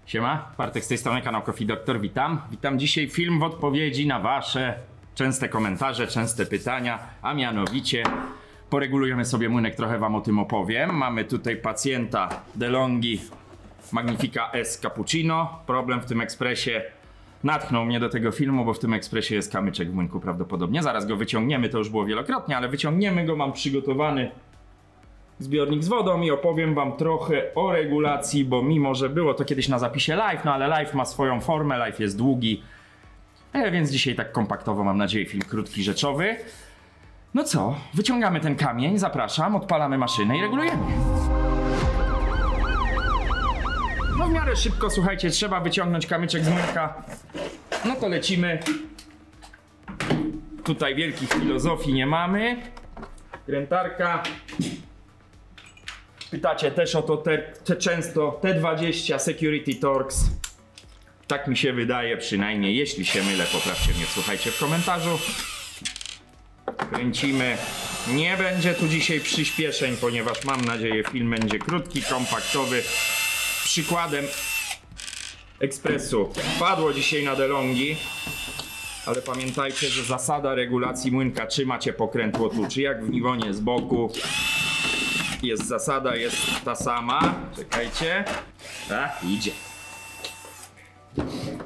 Siema, Bartek z tej strony, kanał Coffee Doctor, witam. Witam dzisiaj film w odpowiedzi na wasze częste komentarze, częste pytania, a mianowicie poregulujemy sobie młynek, trochę wam o tym opowiem. Mamy tutaj pacjenta DeLonghi Magnifica S Cappuccino. Problem w tym ekspresie natchnął mnie do tego filmu, bo w tym ekspresie jest kamyczek w młynku prawdopodobnie. Zaraz go wyciągniemy, to już było wielokrotnie, ale wyciągniemy go, mam przygotowany zbiornik z wodą i opowiem wam trochę o regulacji, bo mimo, że było to kiedyś na zapisie live, no ale live ma swoją formę, live jest długi, więc dzisiaj tak kompaktowo, mam nadzieję, film krótki, rzeczowy. No co, wyciągamy ten kamień, zapraszam, odpalamy maszynę i regulujemy. No w miarę szybko, słuchajcie, trzeba wyciągnąć kamyczek z młynka. No to lecimy. Tutaj wielkich filozofii nie mamy. Krętarka. Pytacie też o to często, T20 Security Torx. Tak mi się wydaje, przynajmniej. Jeśli się mylę, poprawcie mnie, słuchajcie, w komentarzu. Kręcimy. Nie będzie tu dzisiaj przyspieszeń, ponieważ mam nadzieję, film będzie krótki, kompaktowy. Przykładem ekspresu padło dzisiaj na DeLonghi, ale pamiętajcie, że zasada regulacji młynka, czy macie pokrętło tu, czy jak w Niwonie z boku, jest zasada, jest ta sama. Czekajcie. Tak, idzie.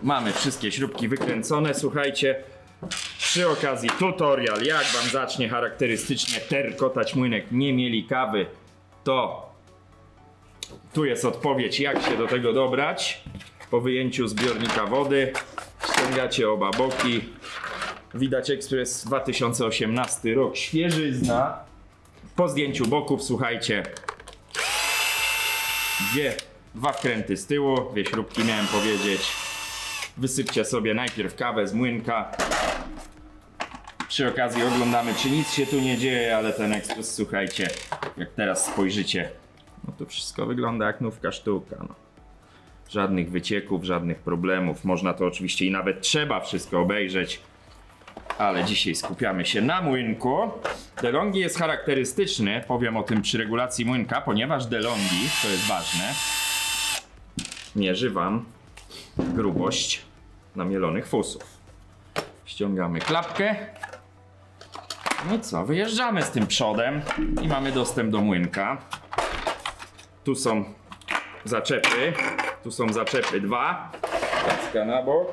Mamy wszystkie śrubki wykręcone, słuchajcie. Przy okazji tutorial, jak wam zacznie charakterystycznie terkotać młynek, nie mieli kawy, to tu jest odpowiedź, jak się do tego dobrać. Po wyjęciu zbiornika wody ściągacie oba boki. Widać ekspres 2018 rok, świeżyzna. Po zdjęciu boków, słuchajcie, dwa wkręty z tyłu, dwie śrubki miałem powiedzieć. Wysypcie sobie najpierw kawę z młynka. Przy okazji oglądamy, czy nic się tu nie dzieje, ale ten ekspres, słuchajcie, jak teraz spojrzycie, no to wszystko wygląda jak nówka sztuka. No. Żadnych wycieków, żadnych problemów. Można to oczywiście i nawet trzeba wszystko obejrzeć, ale dzisiaj skupiamy się na młynku. DeLonghi jest charakterystyczny, powiem o tym przy regulacji młynka, ponieważ DeLonghi, to jest ważne, mierzy wam grubość namielonych fusów. Ściągamy klapkę. No i co, wyjeżdżamy z tym przodem i mamy dostęp do młynka. Tu są zaczepy, dwa. Tacka na bok.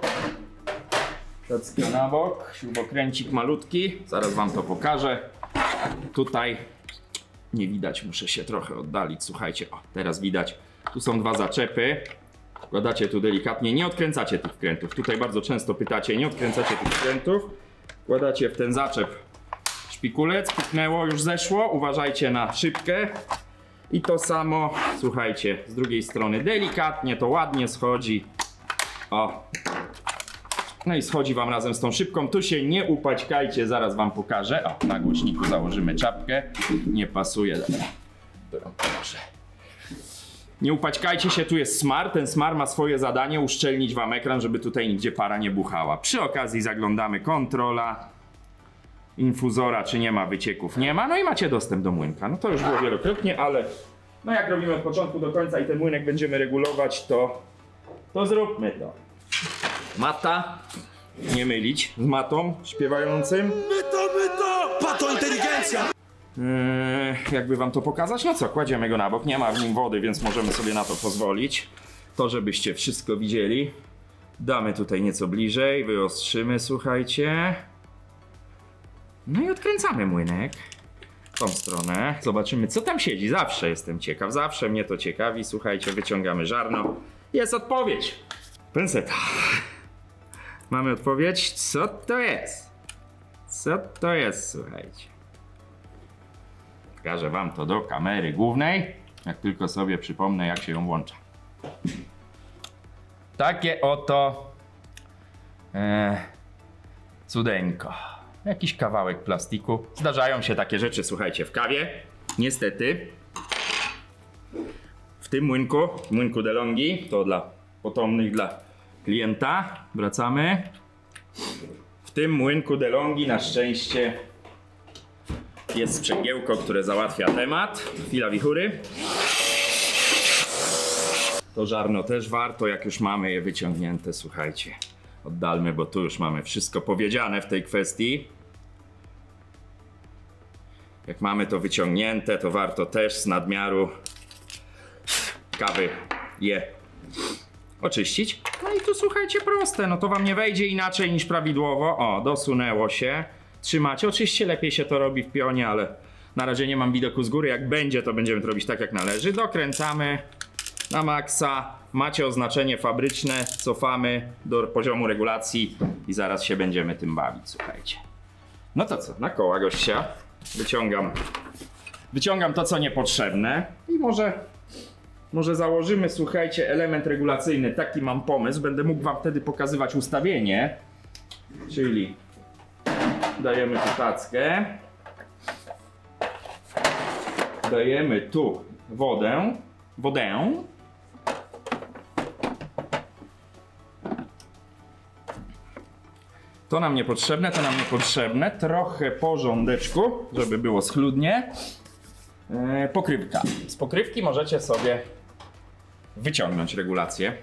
Tacka na bok, śrubokręcik malutki, zaraz wam to pokażę. Tutaj nie widać, muszę się trochę oddalić, słuchajcie, o, teraz widać. Tu są dwa zaczepy, wkładacie tu delikatnie, nie odkręcacie tych wkrętów. Tutaj bardzo często pytacie, nie odkręcacie tych wkrętów. Wkładacie w ten zaczep szpikulec, puknęło, już zeszło, uważajcie na szybkę. I to samo, słuchajcie, z drugiej strony delikatnie, to ładnie schodzi. O. No i schodzi wam razem z tą szybką. Tu się nie upaćkajcie, zaraz wam pokażę. O, na głośniku założymy czapkę. Nie pasuje. Dobra, proszę. Nie upaćkajcie się, tu jest smar. Ten smar ma swoje zadanie, uszczelnić wam ekran, żeby tutaj nigdzie para nie buchała. Przy okazji zaglądamy kontrola infuzora, czy nie ma wycieków. Nie ma, no i macie dostęp do młynka. No to już było wielokrotnie, ale no jak robimy od początku do końca i ten młynek będziemy regulować, to zróbmy to. Mata, nie mylić z matą śpiewającym. My to, pato inteligencja! Jakby wam to pokazać? No co, kładziemy go na bok, nie ma w nim wody, więc możemy sobie na to pozwolić. To, żebyście wszystko widzieli. Damy tutaj nieco bliżej, wyostrzymy, słuchajcie. No i odkręcamy młynek w tą stronę. Zobaczymy, co tam siedzi. Zawsze jestem ciekaw, zawsze mnie to ciekawi. Słuchajcie, wyciągamy żarno. Jest odpowiedź. Penseta. Mamy odpowiedź. Co to jest? Co to jest, słuchajcie? Pokażę wam to do kamery głównej, jak tylko sobie przypomnę, jak się ją włącza. Takie oto cudeńko. Jakiś kawałek plastiku. Zdarzają się takie rzeczy, słuchajcie, w kawie. Niestety. W tym młynku DeLonghi, to dla potomnych, dla klienta. Wracamy. W tym młynku DeLonghi na szczęście jest sprzęgiełko, które załatwia temat. Chwila wichury. To żarno też warto, jak już mamy je wyciągnięte, słuchajcie. Oddalmy, bo tu już mamy wszystko powiedziane w tej kwestii. Jak mamy to wyciągnięte, to warto też z nadmiaru kawy je oczyścić. No i tu słuchajcie, proste, no to wam nie wejdzie inaczej niż prawidłowo. O, dosunęło się. Trzymacie, oczywiście lepiej się to robi w pionie, ale na razie nie mam widoku z góry. Jak będzie, to będziemy to robić tak jak należy. Dokręcamy na maksa. Macie oznaczenie fabryczne, cofamy do poziomu regulacji i zaraz się będziemy tym bawić, słuchajcie. No to co, na koła gościa wyciągam to, co niepotrzebne i może założymy, słuchajcie, element regulacyjny. Taki mam pomysł, będę mógł wam wtedy pokazywać ustawienie, czyli dajemy tu tackę, dajemy tu wodę. To nam niepotrzebne, trochę porządeczku, żeby było schludnie. Pokrywka. Z pokrywki możecie sobie wyciągnąć regulację.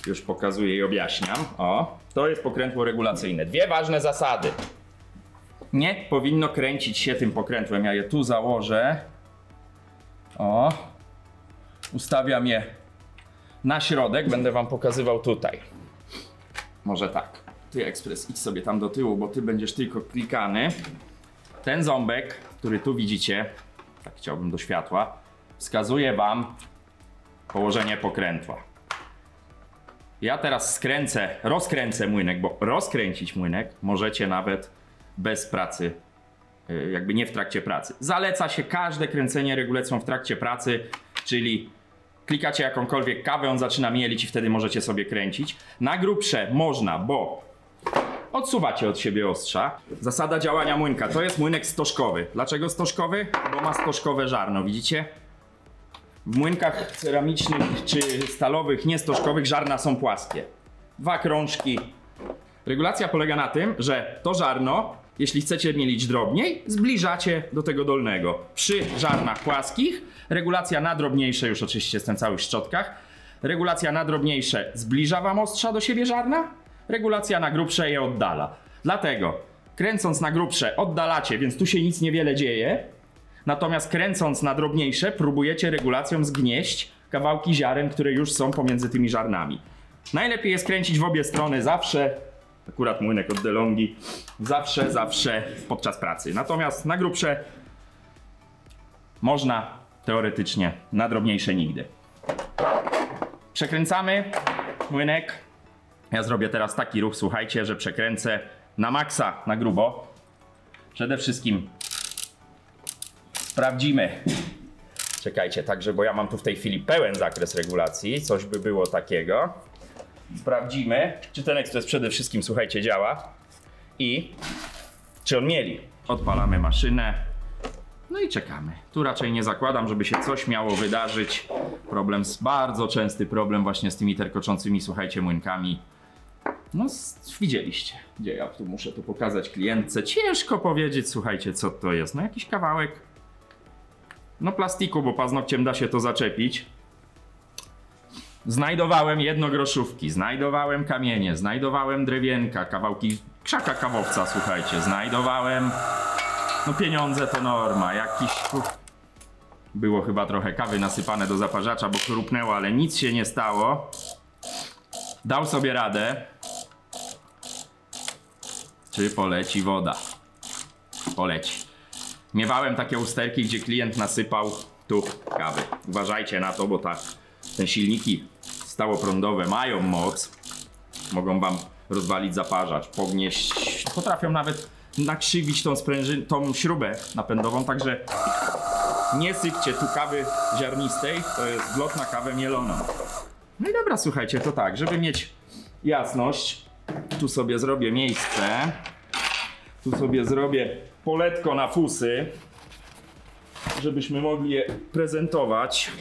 Już pokazuję i objaśniam. O, to jest pokrętło regulacyjne. Dwie ważne zasady. Nie powinno kręcić się tym pokrętłem. Ja je tu założę. O, ustawiam je na środek. Będę wam pokazywał tutaj. Może tak. Ty, Ekspres, idź sobie tam do tyłu, bo ty będziesz tylko klikany. Ten ząbek, który tu widzicie, tak chciałbym do światła, wskazuje wam położenie pokrętła. Ja teraz rozkręcę młynek, bo rozkręcić młynek możecie nawet bez pracy, jakby nie w trakcie pracy. Zaleca się każde kręcenie regulacją w trakcie pracy, czyli klikacie jakąkolwiek kawę, on zaczyna mielić i wtedy możecie sobie kręcić. Na grubsze można, bo odsuwacie od siebie ostrza. Zasada działania młynka. To jest młynek stożkowy. Dlaczego stożkowy? Bo ma stożkowe żarno, widzicie? W młynkach ceramicznych czy stalowych, niestożkowych, żarna są płaskie. Dwa krążki. Regulacja polega na tym, że to żarno, jeśli chcecie mielić drobniej, zbliżacie do tego dolnego. Przy żarnach płaskich, regulacja na drobniejsze, już oczywiście jestem cały w szczotkach, regulacja na drobniejsze zbliża wam ostrza do siebie żarna, regulacja na grubsze je oddala. Dlatego kręcąc na grubsze oddalacie, więc tu się nic niewiele dzieje. Natomiast kręcąc na drobniejsze próbujecie regulacją zgnieść kawałki ziaren, które już są pomiędzy tymi żarnami. Najlepiej jest kręcić w obie strony zawsze, akurat młynek od DeLonghi, zawsze podczas pracy. Natomiast na grubsze można teoretycznie, na drobniejsze nigdy. Przekręcamy młynek. Ja zrobię teraz taki ruch, słuchajcie, że przekręcę na maksa, na grubo. Przede wszystkim sprawdzimy. Czekajcie, także, bo ja mam tu w tej chwili pełen zakres regulacji. Coś by było takiego. Sprawdzimy, czy ten ekspres przede wszystkim, słuchajcie, działa i czy on mieli. Odpalamy maszynę. No i czekamy. Tu raczej nie zakładam, żeby się coś miało wydarzyć. Bardzo częsty problem właśnie z tymi terkoczącymi, słuchajcie, młynkami. No, widzieliście, gdzie ja tu muszę to pokazać klientce. Ciężko powiedzieć, słuchajcie, co to jest. No jakiś kawałek, no plastiku, bo paznokciem da się to zaczepić. Znajdowałem jednogroszówki, znajdowałem kamienie, znajdowałem drewienka, kawałki krzaka kawowca, słuchajcie, znajdowałem, no pieniądze to norma, jakiś, było chyba trochę kawy nasypane do zaparzacza, bo chrupnęło, ale nic się nie stało. Dał sobie radę. Czy poleci woda? Poleci. Miewałem takie usterki, gdzie klient nasypał tu kawy. Uważajcie na to, bo te silniki stałoprądowe mają moc. Mogą wam rozwalić zaparzacz, pognieść. Potrafią nawet nakrzywić tą śrubę napędową, także nie sypcie tu kawy ziarnistej. To jest wlot na kawę mieloną. No i dobra, słuchajcie, to tak, żeby mieć jasność, tu sobie zrobię miejsce, tu sobie zrobię poletko na fusy, żebyśmy mogli je prezentować.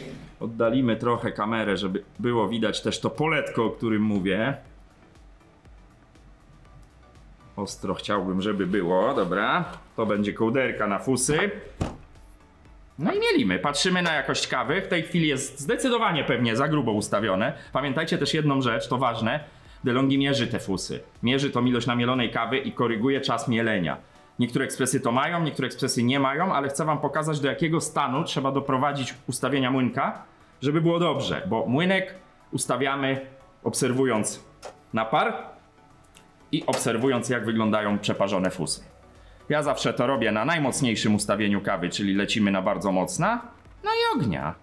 Oddalimy trochę kamerę, żeby było widać też to poletko, o którym mówię. Ostro chciałbym, żeby było, dobra. To będzie kołderka na fusy. No i mielimy, patrzymy na jakość kawy. W tej chwili jest zdecydowanie pewnie za grubo ustawione. Pamiętajcie też jedną rzecz, to ważne. DeLonghi mierzy te fusy. Mierzy tą ilość namielonej kawy i koryguje czas mielenia. Niektóre ekspresy to mają, niektóre ekspresy nie mają, ale chcę wam pokazać, do jakiego stanu trzeba doprowadzić ustawienia młynka, żeby było dobrze. Bo młynek ustawiamy obserwując napar i obserwując, jak wyglądają przeparzone fusy. Ja zawsze to robię na najmocniejszym ustawieniu kawy, czyli lecimy na bardzo mocna. No i ognia.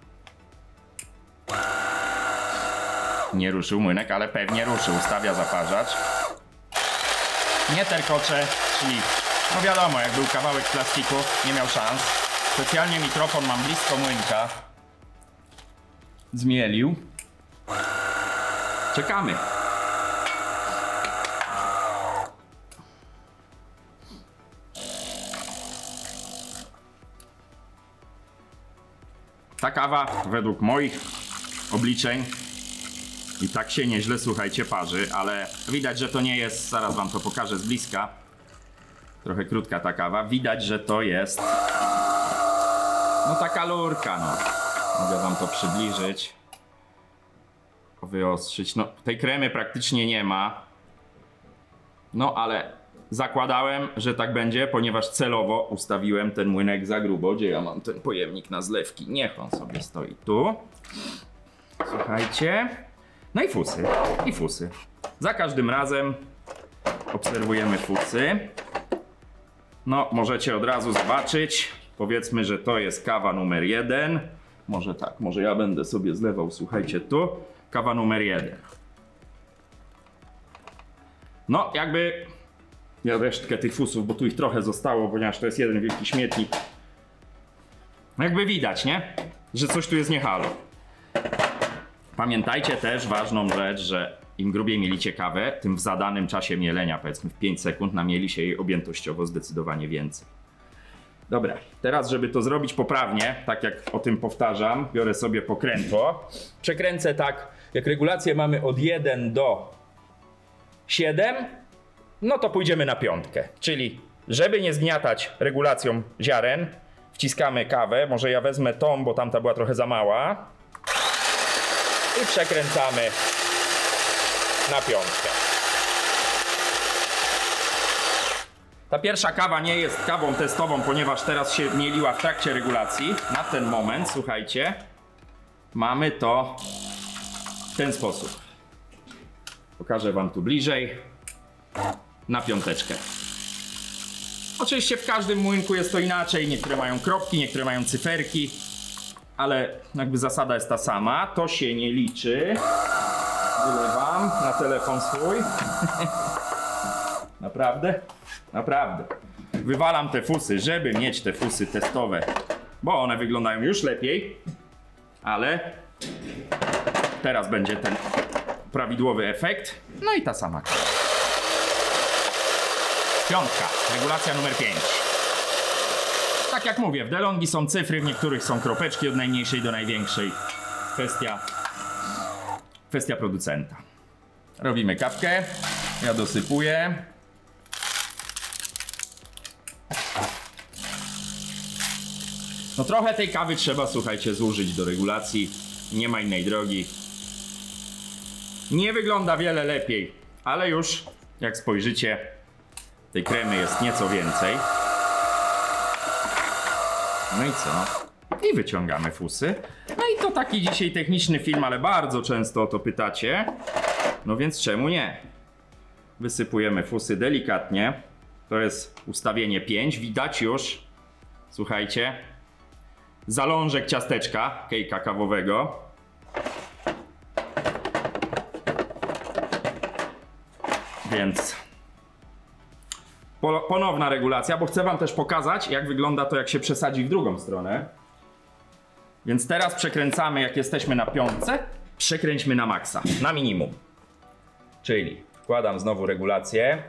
Nie ruszył młynek, ale pewnie ruszył. Ustawia zaparzacz. Nie terkocze, czyli no wiadomo, jak był kawałek plastiku, nie miał szans. Specjalnie mikrofon mam blisko młynka. Zmielił. Czekamy. Ta kawa według moich obliczeń i tak się nieźle, słuchajcie, parzy, ale widać, że to nie jest, zaraz wam to pokażę z bliska. Trochę krótka ta kawa. Widać, że to jest no taka lurka, no. Mogę wam to przybliżyć. Wyostrzyć. No tej kremy praktycznie nie ma. No ale zakładałem, że tak będzie, ponieważ celowo ustawiłem ten młynek za grubo. Gdzie ja mam ten pojemnik na zlewki? Niech on sobie stoi tu. Słuchajcie. No i fusy. I fusy. Za każdym razem obserwujemy fusy. No, możecie od razu zobaczyć. Powiedzmy, że to jest kawa numer 1. Może tak, może ja będę sobie zlewał, słuchajcie, tu. Kawa numer 1. No, jakby... Ja resztkę tych fusów, bo tu ich trochę zostało, ponieważ to jest jeden wielki śmietnik. Jakby widać, nie? Że coś tu jest nie halo. Pamiętajcie też ważną rzecz, że im grubiej mielicie kawę, tym w zadanym czasie mielenia, powiedzmy w 5 sekund, namieli się jej objętościowo zdecydowanie więcej. Dobra, teraz żeby to zrobić poprawnie, tak jak o tym powtarzam, biorę sobie pokrętło. Przekręcę tak, jak regulację mamy od 1 do 7, no to pójdziemy na 5. Czyli żeby nie zgniatać regulacją ziaren, wciskamy kawę, może ja wezmę tą, bo tamta była trochę za mała. I przekręcamy na 5. Ta pierwsza kawa nie jest kawą testową, ponieważ teraz się mieliła w trakcie regulacji. Na ten moment, słuchajcie, mamy to w ten sposób. Pokażę wam tu bliżej. Na 5. Oczywiście w każdym młynku jest to inaczej. Niektóre mają kropki, niektóre mają cyferki. Ale jakby zasada jest ta sama. To się nie liczy. Wylewam na telefon swój. Naprawdę? Naprawdę. Wywalam te fusy, żeby mieć te fusy testowe. Bo one wyglądają już lepiej. Ale teraz będzie ten prawidłowy efekt. No i ta sama kawa. 5. Regulacja numer 5. Tak jak mówię, w DeLonghi są cyfry, w niektórych są kropeczki od najmniejszej do największej. Kwestia producenta. Robimy kawkę. Ja dosypuję. No trochę tej kawy trzeba, słuchajcie, zużyć do regulacji. Nie ma innej drogi. Nie wygląda wiele lepiej, ale już jak spojrzycie, tej kremy jest nieco więcej. No i co? I wyciągamy fusy. No i to taki dzisiaj techniczny film, ale bardzo często o to pytacie. No więc czemu nie? Wysypujemy fusy delikatnie. To jest ustawienie 5. Widać już, słuchajcie, zalążek ciasteczka, kejka kawowego. Więc ponowna regulacja, bo chcę wam też pokazać, jak wygląda to, jak się przesadzi w drugą stronę. Więc teraz przekręcamy, jak jesteśmy na 5, przekręćmy na maksa, na minimum. Czyli wkładam znowu regulację.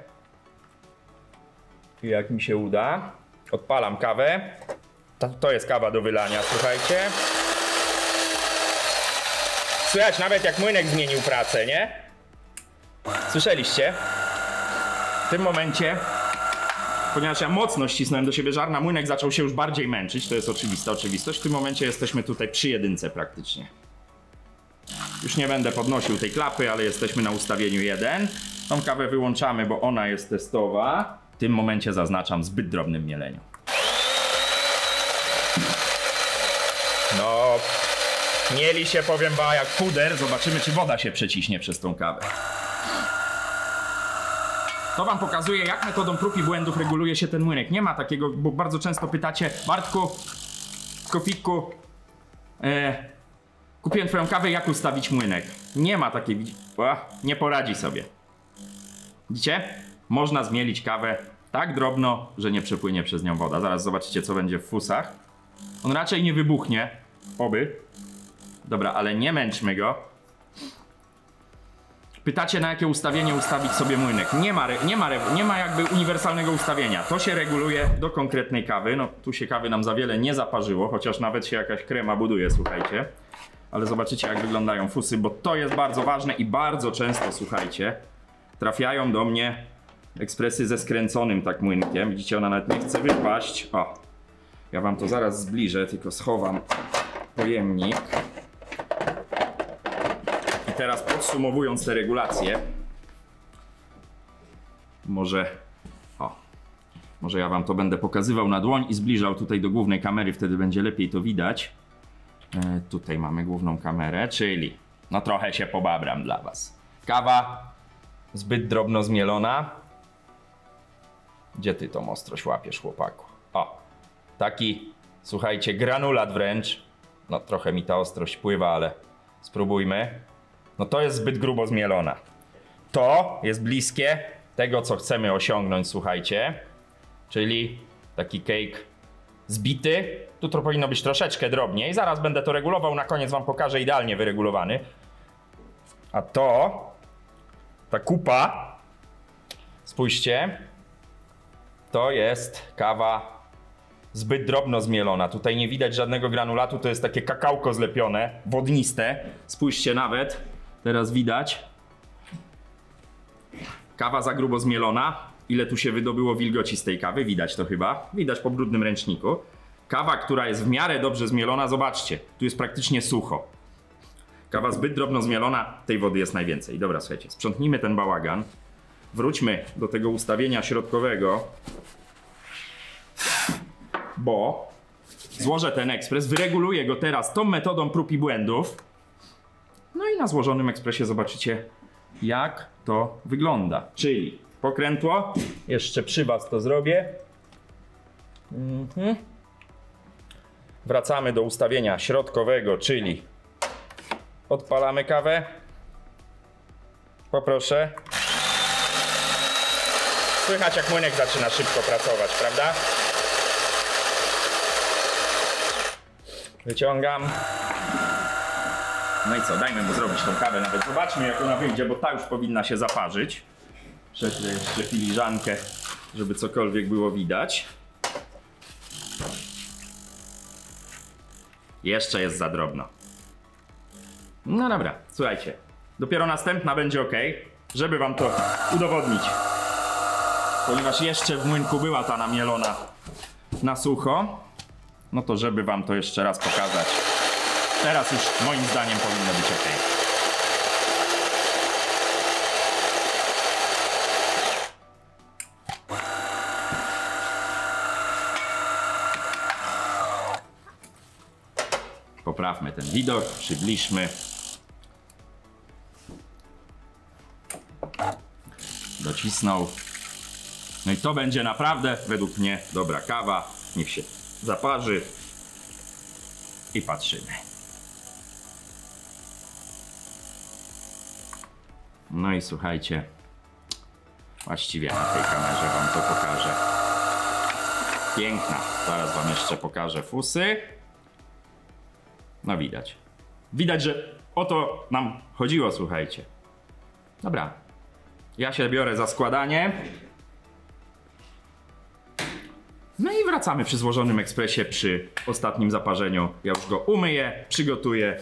I jak mi się uda, odpalam kawę. To jest kawa do wylania, słuchajcie. Słychać nawet, jak młynek zmienił pracę, nie? Słyszeliście? W tym momencie ponieważ ja mocno ścisnąłem do siebie żar, na młynek zaczął się już bardziej męczyć, to jest oczywista oczywistość. W tym momencie jesteśmy tutaj przy jedynce praktycznie. Już nie będę podnosił tej klapy, ale jesteśmy na ustawieniu 1. Tą kawę wyłączamy, bo ona jest testowa. W tym momencie zaznaczam zbyt drobnym mieleniu. No, mieli się, powiem wam, jak puder. Zobaczymy, czy woda się przeciśnie przez tą kawę. To wam pokazuje, jak metodą prób i błędów reguluje się ten młynek. Nie ma takiego, bo bardzo często pytacie: Bartku, Kofikku, kupiłem twoją kawę, jak ustawić młynek? Nie ma takiej, nie poradzi sobie. Widzicie? Można zmielić kawę tak drobno, że nie przepłynie przez nią woda. Zaraz zobaczycie, co będzie w fusach. On raczej nie wybuchnie, oby. Dobra, ale nie męczmy go. Pytacie, na jakie ustawienie ustawić sobie młynek. Nie ma jakby uniwersalnego ustawienia. To się reguluje do konkretnej kawy. No tu się kawy nam za wiele nie zaparzyło, chociaż nawet się jakaś krema buduje, słuchajcie. Ale zobaczycie, jak wyglądają fusy, bo to jest bardzo ważne i bardzo często, słuchajcie, trafiają do mnie ekspresy ze skręconym tak młynkiem. Widzicie, ona nawet nie chce wypaść. O, ja wam to zaraz zbliżę, tylko schowam pojemnik. I teraz podsumowując te regulacje, może ja wam to będę pokazywał na dłoń i zbliżał tutaj do głównej kamery, wtedy będzie lepiej to widać. Tutaj mamy główną kamerę, czyli no trochę się pobabram dla was. Kawa zbyt drobno zmielona. Gdzie ty tą ostrość łapiesz, chłopaku? O, taki, słuchajcie, granulat wręcz. No trochę mi ta ostrość pływa, ale spróbujmy. No to jest zbyt grubo zmielona. To jest bliskie tego, co chcemy osiągnąć, słuchajcie. Czyli taki cake zbity. Tu to powinno być troszeczkę drobniej. Zaraz będę to regulował, na koniec wam pokażę idealnie wyregulowany. A to, ta kupa, spójrzcie, to jest kawa zbyt drobno zmielona. Tutaj nie widać żadnego granulatu, to jest takie kakałko zlepione, wodniste. Spójrzcie nawet, teraz widać. Kawa za grubo zmielona. Ile tu się wydobyło wilgoci z tej kawy, widać to chyba. Widać po brudnym ręczniku. Kawa, która jest w miarę dobrze zmielona, zobaczcie, tu jest praktycznie sucho. Kawa zbyt drobno zmielona, tej wody jest najwięcej. Dobra, słuchajcie, sprzątnijmy ten bałagan. Wróćmy do tego ustawienia środkowego, bo złożę ten ekspres, wyreguluję go teraz tą metodą prób i błędów. No i na złożonym ekspresie zobaczycie, jak to wygląda. Czyli pokrętło, jeszcze przy was to zrobię. Wracamy do ustawienia środkowego, czyli odpalamy kawę. Poproszę. Słychać, jak młynek zaczyna szybko pracować, prawda? Wyciągam. No i co, dajmy mu zrobić tą kawę nawet. Zobaczmy, jak ona wyjdzie, bo ta już powinna się zaparzyć. Prześlę jeszcze filiżankę, żeby cokolwiek było widać. Jeszcze jest za drobno. No dobra, słuchajcie. Dopiero następna będzie ok, żeby wam to udowodnić. Ponieważ jeszcze w młynku była ta namielona na sucho, no to żeby wam to jeszcze raz pokazać. Teraz już moim zdaniem powinno być ok. Poprawmy ten widok, przybliżmy. Docisnął. No i to będzie naprawdę, według mnie, dobra kawa. Niech się zaparzy. I patrzymy. No i słuchajcie. Właściwie na tej kamerze wam to pokażę. Piękna. Zaraz wam jeszcze pokażę fusy. No widać. Widać, że o to nam chodziło, słuchajcie. Dobra. Ja się biorę za składanie. No i wracamy przy złożonym ekspresie, przy ostatnim zaparzeniu. Ja już go umyję, przygotuję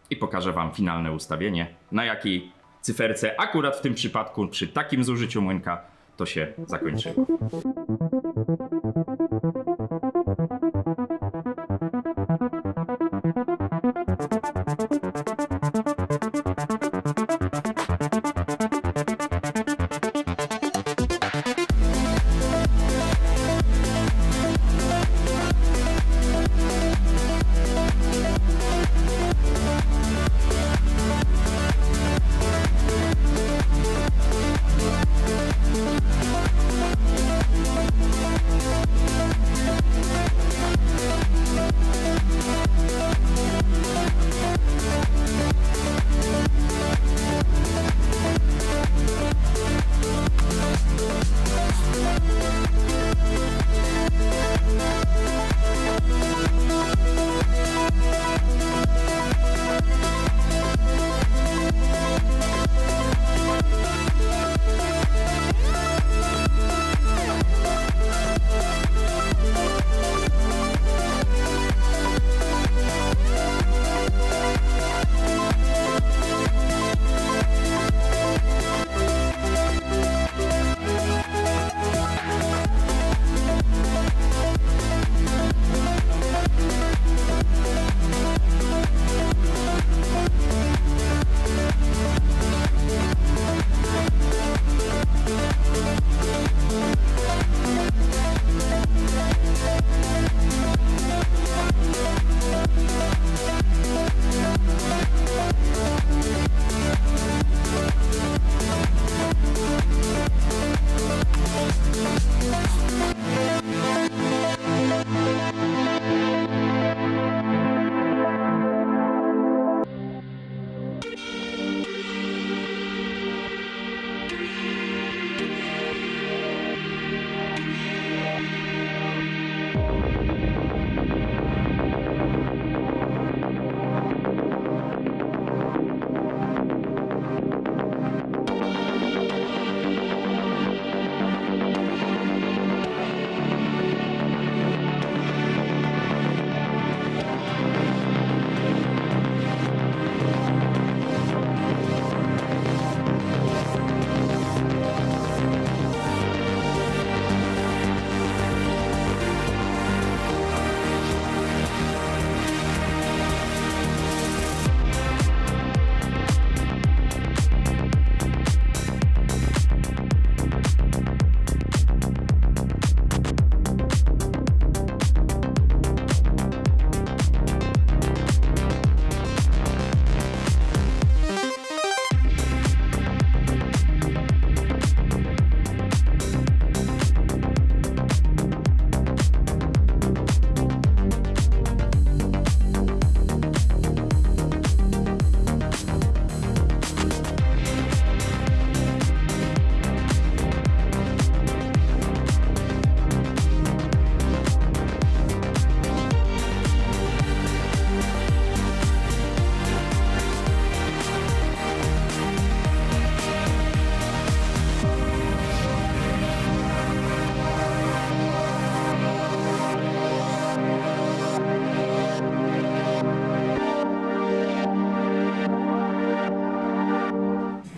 i pokażę wam finalne ustawienie, na jakiej cyferce akurat w tym przypadku, przy takim zużyciu młynka, to się zakończyło.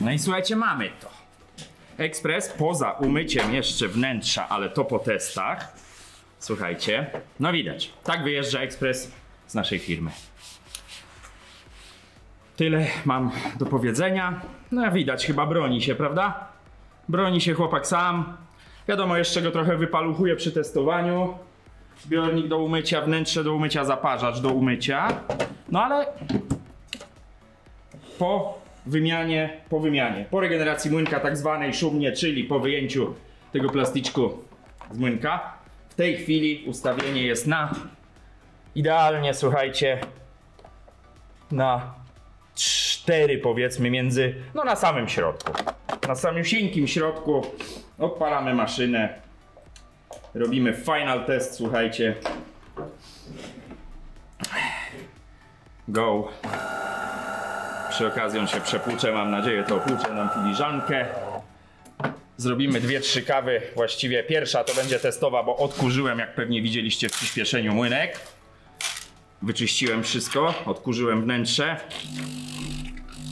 No i słuchajcie, mamy to. Ekspres poza umyciem jeszcze wnętrza, ale to po testach. Słuchajcie, no widać, tak wyjeżdża ekspres z naszej firmy. Tyle mam do powiedzenia. No widać, chyba broni się, prawda? Broni się chłopak sam. Wiadomo, jeszcze go trochę wypaluchuje przy testowaniu. Zbiornik do umycia, wnętrze do umycia, zaparzacz do umycia. No ale po regeneracji młynka tak zwanej szumnie, czyli po wyjęciu tego plasticzku z młynka, w tej chwili ustawienie jest na idealnie, słuchajcie, na 4 powiedzmy między, no na samym środku. Na samym cienkim środku odpalamy maszynę, robimy final test, słuchajcie. Go. Przy okazji on się przepłucze, mam nadzieję, to opłucze nam filiżankę. Zrobimy 2-3 kawy, właściwie pierwsza to będzie testowa, bo odkurzyłem, jak pewnie widzieliście w przyspieszeniu, młynek. Wyczyściłem wszystko, odkurzyłem wnętrze,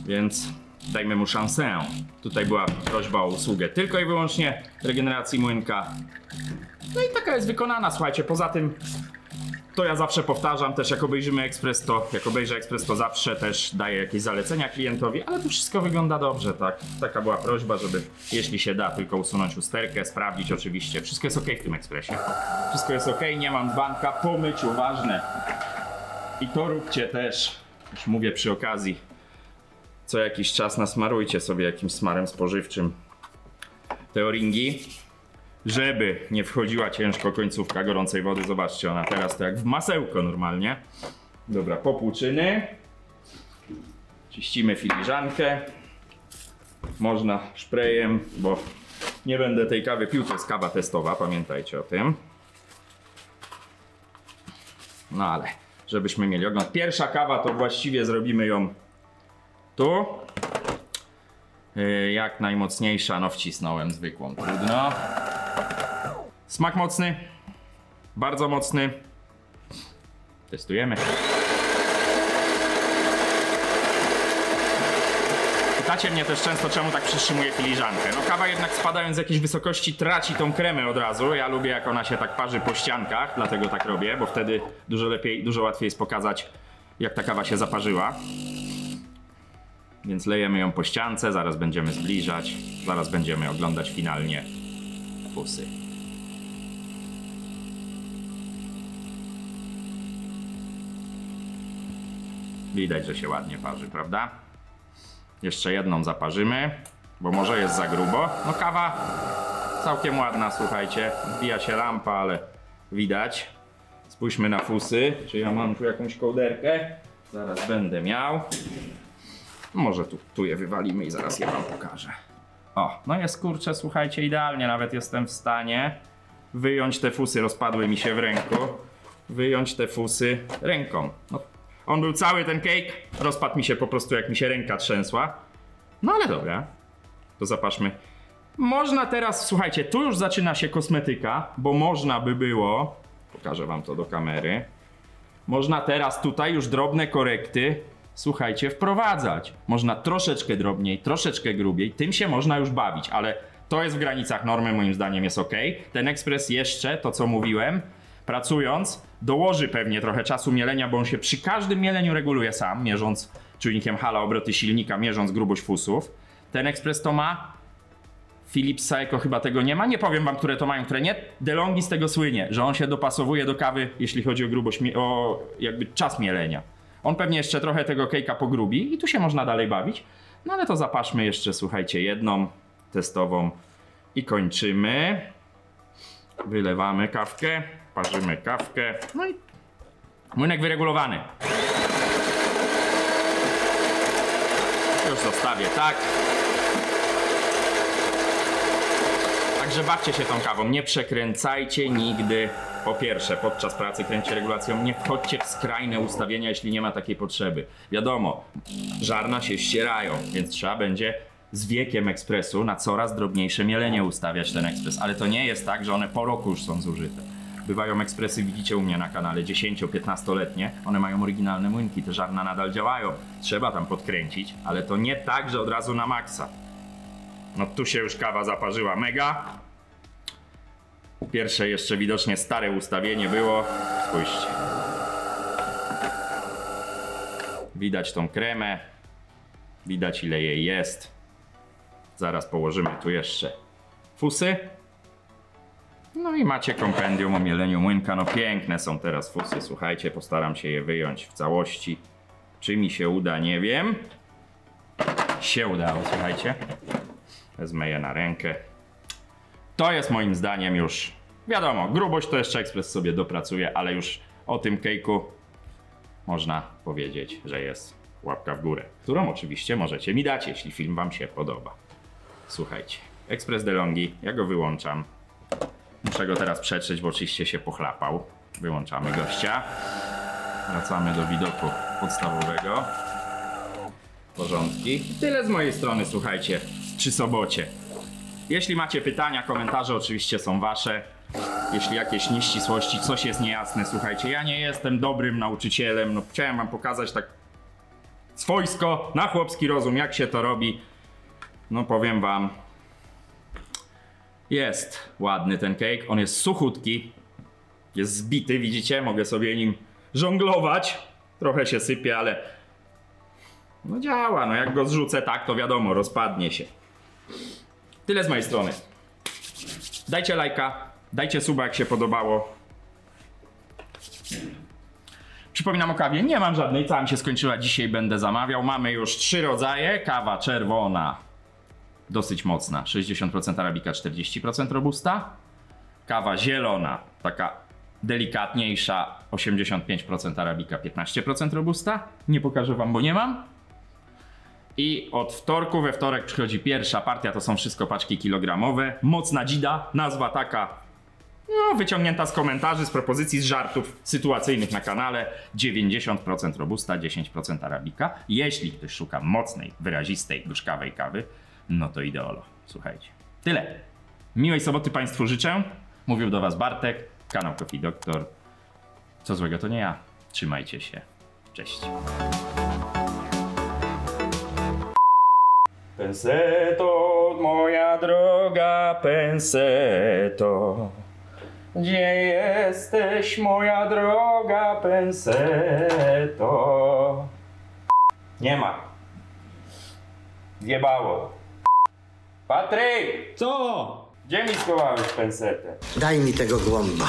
więc dajmy mu szansę. Tutaj była prośba o usługę tylko i wyłącznie regeneracji młynka. No i taka jest wykonana, słuchajcie, poza tym to ja zawsze powtarzam, też jak obejrzymy ekspres, jak obejrzę ekspres, to zawsze też daję jakieś zalecenia klientowi, ale to wszystko wygląda dobrze, tak? Taka była prośba, żeby jeśli się da tylko usunąć usterkę, sprawdzić oczywiście. Wszystko jest ok w tym ekspresie. Wszystko jest ok, nie mam dzbanka, po myciu, ważne. I to róbcie też, już mówię przy okazji, co jakiś czas nasmarujcie sobie jakimś smarem spożywczym te o-ringi, żeby nie wchodziła ciężko końcówka gorącej wody. Zobaczcie, ona teraz to jak w masełko normalnie. Dobra, popłuczyny. Czyścimy filiżankę. Można szprejem, bo nie będę tej kawy pił, to jest kawa testowa, pamiętajcie o tym. No ale, żebyśmy mieli ogląd. Pierwsza kawa to właściwie zrobimy ją tu. Jak najmocniejsza, no wcisnąłem zwykłą, trudno. Smak mocny, bardzo mocny. Testujemy. Pytacie mnie też często, czemu tak przytrzymuję filiżankę. No kawa jednak spadając z jakiejś wysokości traci tą kremę od razu. Ja lubię jak ona się tak parzy po ściankach, dlatego tak robię, bo wtedy dużo lepiej, dużo łatwiej jest pokazać, jak ta kawa się zaparzyła. Więc lejemy ją po ściance, zaraz będziemy zbliżać, zaraz będziemy oglądać finalnie fusy. Widać, że się ładnie parzy, prawda? Jeszcze jedną zaparzymy, bo może jest za grubo. No kawa całkiem ładna, słuchajcie. Wbija się lampa, ale widać. Spójrzmy na fusy. Czy ja mam tu jakąś kołderkę? Zaraz będę miał. Może tu je wywalimy i zaraz je wam pokażę. O, no jest kurczę, słuchajcie, idealnie. Nawet jestem w stanie wyjąć te fusy. Rozpadły mi się w ręku. Wyjąć te fusy ręką. No, on był cały ten cake. Rozpadł mi się po prostu, jak mi się ręka trzęsła. No ale dobra. To zapaszmy. Można teraz, słuchajcie, tu już zaczyna się kosmetyka, bo można by było, pokażę wam to do kamery, można teraz tutaj już drobne korekty, słuchajcie, wprowadzać. Można troszeczkę drobniej, troszeczkę grubiej, tym się można już bawić, ale to jest w granicach normy, moim zdaniem jest ok. Ten ekspres jeszcze, to co mówiłem, pracując, dołoży pewnie trochę czasu mielenia, bo on się przy każdym mieleniu reguluje sam, mierząc czujnikiem Halla obroty silnika, mierząc grubość fusów. Ten ekspres to ma. Philips Saeco chyba tego nie ma. Nie powiem wam, które to mają, które nie. DeLonghi z tego słynie, że on się dopasowuje do kawy, jeśli chodzi o grubość, o jakby czas mielenia. On pewnie jeszcze trochę tego cake'a pogrubi i tu się można dalej bawić. No ale to zapaszmy jeszcze, słuchajcie, jedną testową i kończymy. Wylewamy kawkę, parzymy kawkę. No i młynek wyregulowany. Już zostawię tak. Także bawcie się tą kawą, nie przekręcajcie nigdy. Po pierwsze, podczas pracy kręćcie regulacją, nie wchodźcie w skrajne ustawienia, jeśli nie ma takiej potrzeby. Wiadomo, żarna się ścierają, więc trzeba będzie z wiekiem ekspresu na coraz drobniejsze mielenie ustawiać ten ekspres. Ale to nie jest tak, że one po roku już są zużyte. Bywają ekspresy, widzicie u mnie na kanale, 10-15-letnie. One mają oryginalne młynki, te żarna nadal działają. Trzeba tam podkręcić, ale to nie tak, że od razu na maksa. No tu się już kawa zaparzyła mega. Pierwsze jeszcze widocznie stare ustawienie było. Spójrzcie. Widać tą kremę. Widać ile jej jest. Zaraz położymy tu jeszcze fusy. No i macie kompendium o mieleniu młynka. No piękne są teraz fusy. Słuchajcie, postaram się je wyjąć w całości. Czy mi się uda, nie wiem. Się udało, słuchajcie. Wezmę je na rękę. To jest moim zdaniem już, wiadomo, grubość to jeszcze ekspres sobie dopracuje, ale już o tym cake'u można powiedzieć, że jest łapka w górę, którą oczywiście możecie mi dać, jeśli film wam się podoba. Słuchajcie, ekspres DeLonghi, ja go wyłączam. Muszę go teraz przetrzeć, bo oczywiście się pochlapał. Wyłączamy gościa. Wracamy do widoku podstawowego. Porządki. Tyle z mojej strony, słuchajcie, przy sobocie. Jeśli macie pytania, komentarze oczywiście są wasze. Jeśli jakieś nieścisłości, coś jest niejasne, słuchajcie, ja nie jestem dobrym nauczycielem. No, chciałem wam pokazać tak swojsko, na chłopski rozum, jak się to robi. No powiem wam, jest ładny ten cake, on jest suchutki, jest zbity, widzicie, mogę sobie nim żonglować, trochę się sypie, ale no działa, no jak go zrzucę tak, to wiadomo, rozpadnie się. Tyle z mojej strony. Dajcie lajka, dajcie suba, jak się podobało. Przypominam o kawie, nie mam żadnej, cała mi się skończyła, dzisiaj będę zamawiał. Mamy już 3 rodzaje, kawa czerwona, dosyć mocna, 60% arabika, 40% robusta. Kawa zielona, taka delikatniejsza, 85% arabika, 15% robusta. Nie pokażę wam, bo nie mam. I od wtorku we wtorek przychodzi pierwsza partia, to są wszystko paczki kilogramowe. Mocna dzida, nazwa taka no, wyciągnięta z komentarzy, z propozycji, z żartów sytuacyjnych na kanale. 90% robusta, 10% arabika. Jeśli ktoś szuka mocnej, wyrazistej, gorzkawej kawy, no to ideolo. Słuchajcie. Tyle. Miłej soboty Państwu życzę. Mówił do Was Bartek, kanał Coffee Doctor. Co złego to nie ja. Trzymajcie się. Cześć. Penseto, moja droga Penseto. Gdzie jesteś, moja droga Penseto? Nie ma. Zjebało. Patryk! Co? Gdzie mi schowałeś pensetę? Daj mi tego głąba.